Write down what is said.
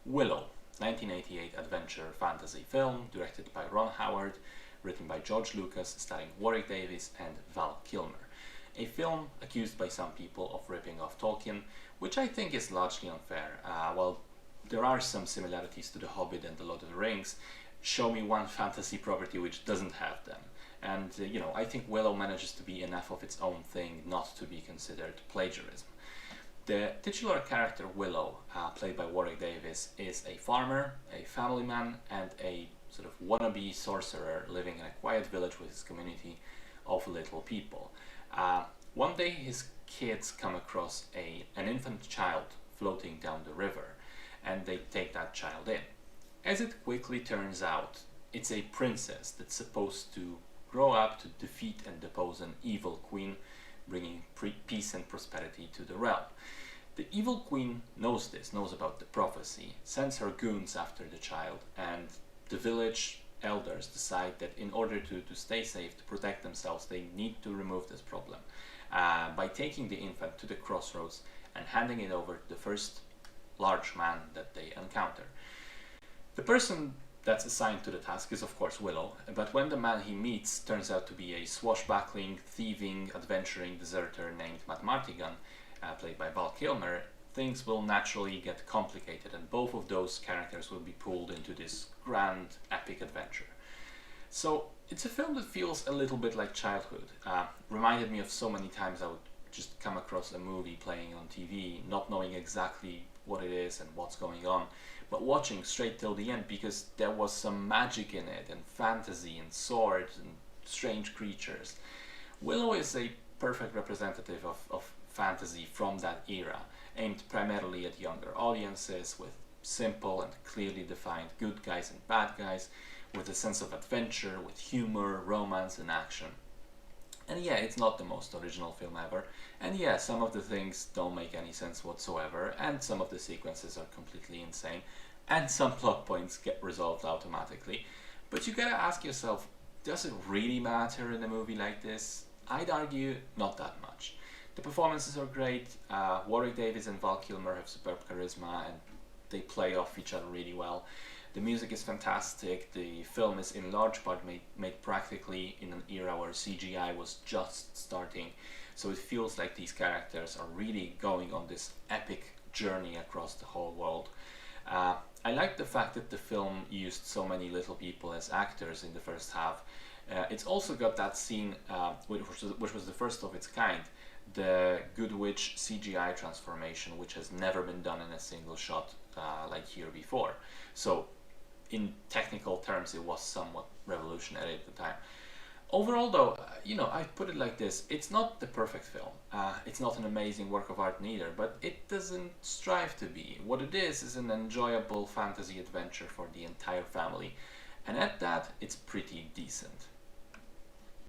Willow, 1988 adventure fantasy film directed by Ron Howard, written by George Lucas, starring Warwick Davis and Val Kilmer. A film accused by some people of ripping off Tolkien, which I think is largely unfair. While there are some similarities to The Hobbit and The Lord of the Rings, show me one fantasy property which doesn't have them. And I think Willow manages to be enough of its own thing not to be considered plagiarism. The titular character Willow, played by Warwick Davis, is a farmer, a family man, and a sort of wannabe sorcerer living in a quiet village with his community of little people. One day his kids come across an infant child floating down the river, and they take that child in. As it quickly turns out, it's a princess that's supposed to grow up to defeat and depose an evil queen, bringing peace and prosperity to the realm. The evil queen knows this, knows about the prophecy, sends her goons after the child, and the village elders decide that in order to stay safe, to protect themselves, they need to remove this problem by taking the infant to the crossroads and handing it over to the first large man that they encounter. The person that's assigned to the task is of course Willow, but when the man he meets turns out to be a swashbuckling, thieving, adventuring deserter named Matt Martigan, played by Val Kilmer, things will naturally get complicated, and both of those characters will be pulled into this grand, epic adventure. So it's a film that feels a little bit like childhood. Reminded me of so many times I would just come across a movie playing on TV, not knowing exactly what it is and what's going on, but watching straight till the end because there was some magic in it, and fantasy, and swords, and strange creatures. Willow is a perfect representative of fantasy from that era, aimed primarily at younger audiences, with simple and clearly defined good guys and bad guys, with a sense of adventure, with humor, romance, and action. And yeah, it's not the most original film ever, and yeah, some of the things don't make any sense whatsoever, and some of the sequences are completely insane, and some plot points get resolved automatically. But you gotta ask yourself, does it really matter in a movie like this? I'd argue not that much. The performances are great, Warwick Davis and Val Kilmer have superb charisma, and they play off each other really well. The music is fantastic. The film is in large part made practically in an era where CGI was just starting, so it feels like these characters are really going on this epic journey across the whole world. I like the fact that the film used so many little people as actors in the first half. It's also got that scene, which was the first of its kind, the Good Witch CGI transformation, which has never been done in a single shot like here before. So in technical terms, it was somewhat revolutionary at the time. Overall though, I put it like this, it's not the perfect film. It's not an amazing work of art neither, but it doesn't strive to be. What it is an enjoyable fantasy adventure for the entire family. And at that, it's pretty decent.